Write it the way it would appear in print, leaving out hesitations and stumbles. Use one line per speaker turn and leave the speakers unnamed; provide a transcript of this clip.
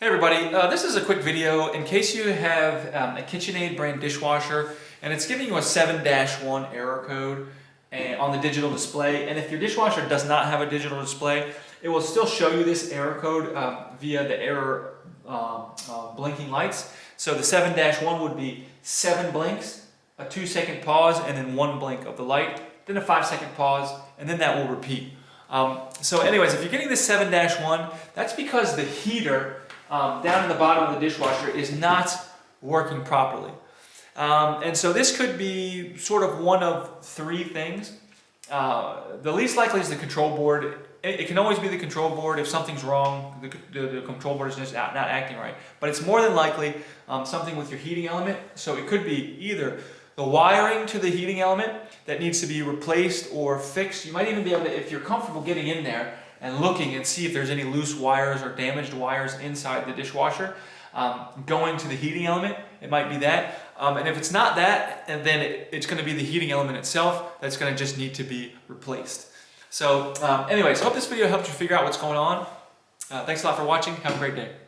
Hey everybody, this is a quick video in case you have a KitchenAid brand dishwasher and it's giving you a 7-1 error code on the digital display, and if your dishwasher does not have a digital display, it will still show you this error code via the error blinking lights. So the 7-1 would be 7 blinks, a 2-second pause, and then 1 blink of the light, then a 5-second pause, and then that will repeat. So anyways, if you're getting this 7-1, that's because the heater down in the bottom of the dishwasher is not working properly. And so this could be sort of one of 3 things. The least likely is the control board. It can always be the control board. If something's wrong, the control board is just not acting right. But it's more than likely something with your heating element. So it could be either the wiring to the heating element that needs to be replaced or fixed. You might even be able to, if you're comfortable getting in there and looking and see if there's any loose wires or damaged wires inside the dishwasher, going to the heating element, it might be that. And if it's not that, and then it's going to be the heating element itself that's going to just need to be replaced. So anyways, hope this video helped you figure out what's going on. Thanks a lot for watching. Have a great day.